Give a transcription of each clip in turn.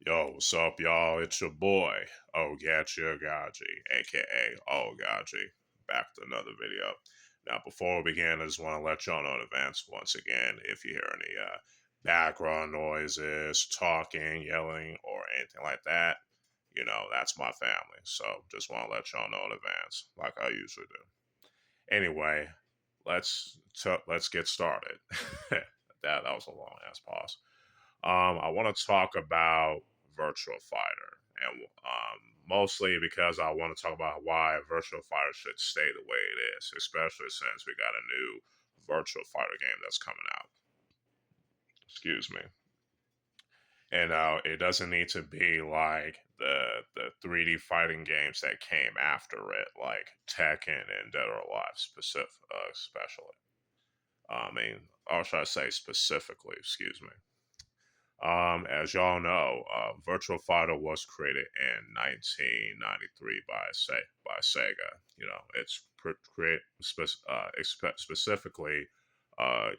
Yo, what's up, y'all? It's your boy, Oaghaji, aka Oaghaji, back with another video. Now, before we begin, I just want to let y'all know in advance, once again, if you hear any background noises, talking, yelling, or anything like that, that's my family. So, just want to let y'all know in advance, like I usually do. Anyway, let's get started. that was a long ass pause. I want to talk about Virtual Fighter, and mostly because I want to talk about why Virtual Fighter should stay the way it is, especially since we got a new Virtual Fighter game that's coming out. Excuse me. And it doesn't need to be like the 3D fighting games that came after it, like Tekken and Dead or Alive, especially. I mean, or should I say specifically? Excuse me. As y'all know, Virtual Fighter was created in 1993 by Sega. It's specifically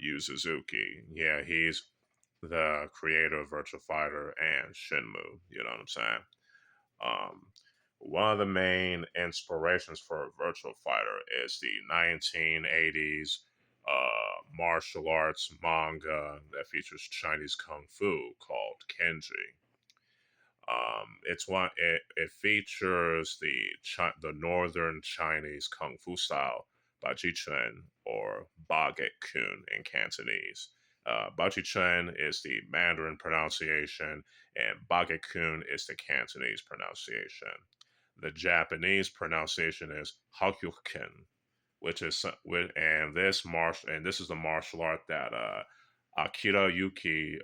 Yu Suzuki. Yeah, he's the creator of Virtual Fighter and Shenmue. You know what I'm saying? Um, one of the main inspirations for Virtual Fighter is the 1980s martial arts manga that features Chinese kung fu called Kenji. It features the northern Chinese kung fu style Baji Chen or Baget Kun in Cantonese. Baji Chen is the Mandarin pronunciation, and Baget Kun is the Cantonese pronunciation. The Japanese pronunciation is Hakyuken, which is and this is the martial art that Akira Yuki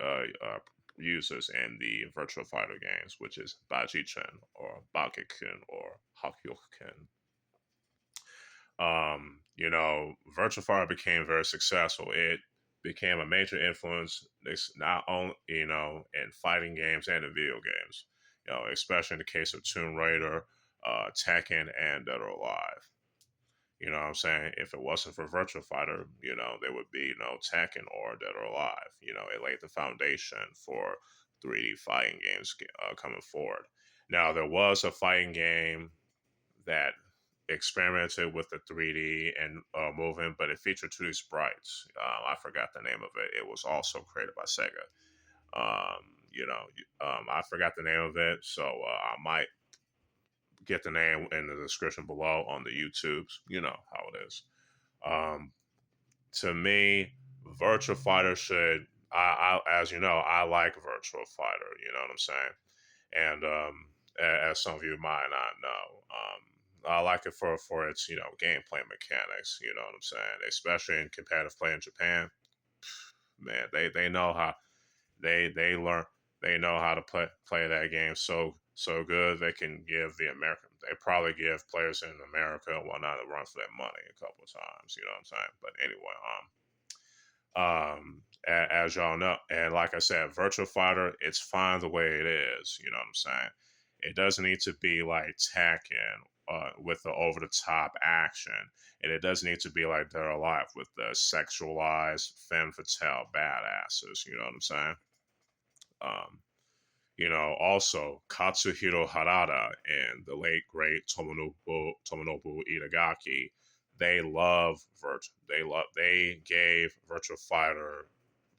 uses in the Virtual Fighter games, which is Baji-chen or Bagekun or Hakyuken. Virtual Fighter became very successful. It became a major influence, not only in fighting games and in video games. Especially in the case of Tomb Raider, Tekken, and Dead or Alive. You know what I'm saying? If it wasn't for Virtua Fighter, there would be no Tekken or Dead or Alive. It laid the foundation for 3D fighting games coming forward. Now, there was a fighting game that experimented with the 3D and moving, but it featured 2D sprites. I forgot the name of it. It was also created by Sega. I forgot the name of it, so I might get the name in the description below on the YouTubes. You know how it is. Um, to me, Virtual Fighter should. As you know, I like Virtual Fighter. You know what I'm saying? And as some of you might not know, I like it for its gameplay mechanics. You know what I'm saying? Especially in competitive play in Japan, man, they know how they learn they know how to play that game so good they can give they probably give players in America and whatnot a run for their money a couple of times. You know what I'm saying? But anyway, as y'all know, and like I said, Virtual Fighter, it's fine the way it is. You know what I'm saying? It doesn't need to be like Tekken with the over the top action, and it doesn't need to be like They're Alive with the sexualized femme fatale badasses. You know what I'm saying? Um, also Katsuhiro Harada and the late great Tomonobu Itagaki, they gave Virtual Fighter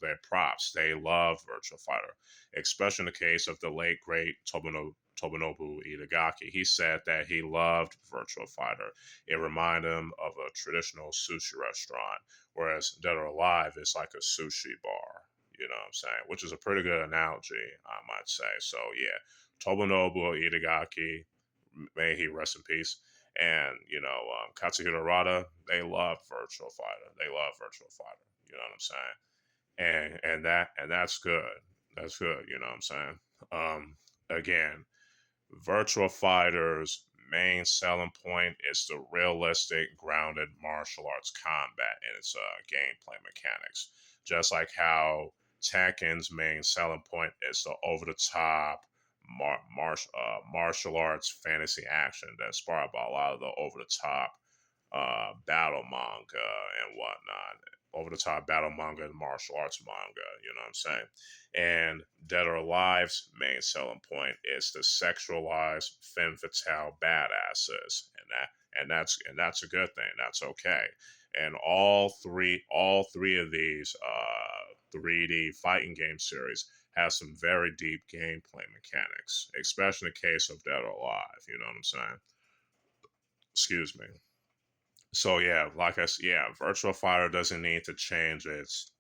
their props. They love Virtual Fighter, especially in the case of the late great Tomonobu Itagaki. He said that he loved Virtual Fighter. It reminded him of a traditional sushi restaurant, whereas Dead or Alive is like a sushi bar. You know what I'm saying? Which is a pretty good analogy, I might say. So yeah, Tomonobu Itagaki, may he rest in peace. And Katsuhiro Rada, they love Virtual Fighter. They love Virtual Fighter. You know what I'm saying? And that's good. That's good. You know what I'm saying? Again, Virtual Fighter's main selling point is the realistic, grounded martial arts combat and its gameplay mechanics. Just like how Tekken's main selling point is the over the top martial arts fantasy action that's inspired by a lot of the over the top battle manga and whatnot, over the top battle manga and martial arts manga. You know what I'm saying? And Dead or Alive's main selling point is the sexualized femme fatale badasses, and that's a good thing. That's okay. And all three of these 3D fighting game series has some very deep gameplay mechanics, especially in the case of Dead or Alive. You know what I'm saying? Excuse me. So yeah, like I said, yeah, Virtual Fighter doesn't need to change its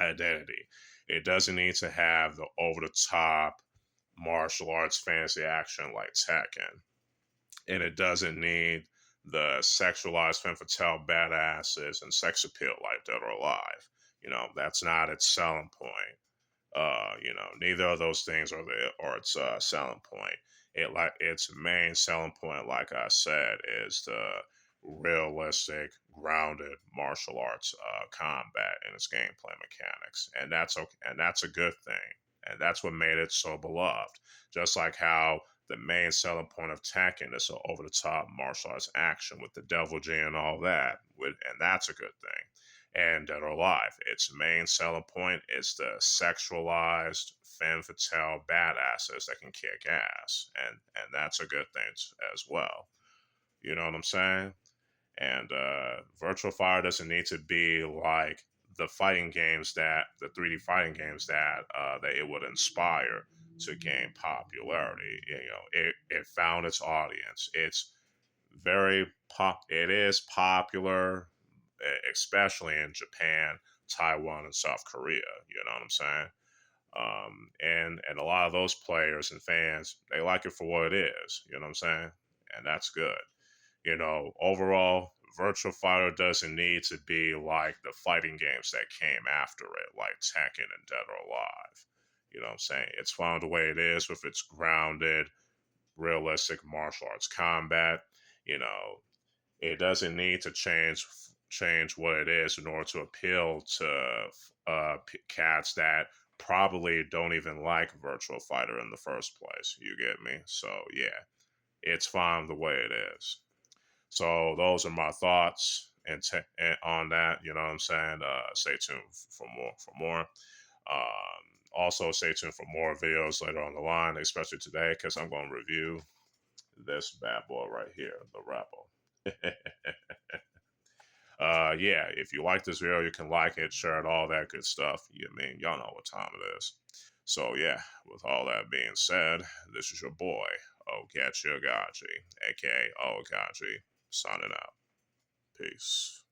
identity. It doesn't need to have the over the top martial arts fantasy action like Tekken, and it doesn't need the sexualized femme fatale badasses and sex appeal like Dead or Alive. That's not its selling point. Neither of those things are its selling point. Its main selling point, like I said, is the realistic, grounded martial arts combat and its gameplay mechanics, and that's okay, and that's a good thing, and that's what made it so beloved. Just like how the main selling point of Tekken is over the top martial arts action with the Devil G and all that, and that's a good thing. And Dead or Alive, its main selling point is the sexualized femme fatale badasses that can kick ass, and that's a good thing as well. You know what I'm saying? And Virtual Fire doesn't need to be like the 3D fighting games that it would inspire to gain popularity. It found its audience. It is popular, especially in Japan, Taiwan, and South Korea. You know what I'm saying? And a lot of those players and fans, they like it for what it is. You know what I'm saying? And that's good. Overall, Virtual Fighter doesn't need to be like the fighting games that came after it, like Tekken and Dead or Alive. You know what I'm saying? It's found the way it is with its grounded, realistic martial arts combat. You know, it doesn't need to change what it is in order to appeal to cats that probably don't even like Virtual Fighter in the first place. You get me? So yeah, it's fine the way it is. So those are my thoughts and on that. You know what I'm saying? Stay tuned for more. Also, stay tuned for more videos later on the line, especially today, because I'm going to review this bad boy right here, the Rebel. Yeah, if you like this video, you can like it, share it, all that good stuff. Y'all know what time it is. So yeah, with all that being said, this is your boy, Oaghaji, aka Oaghaji, signing out. Peace.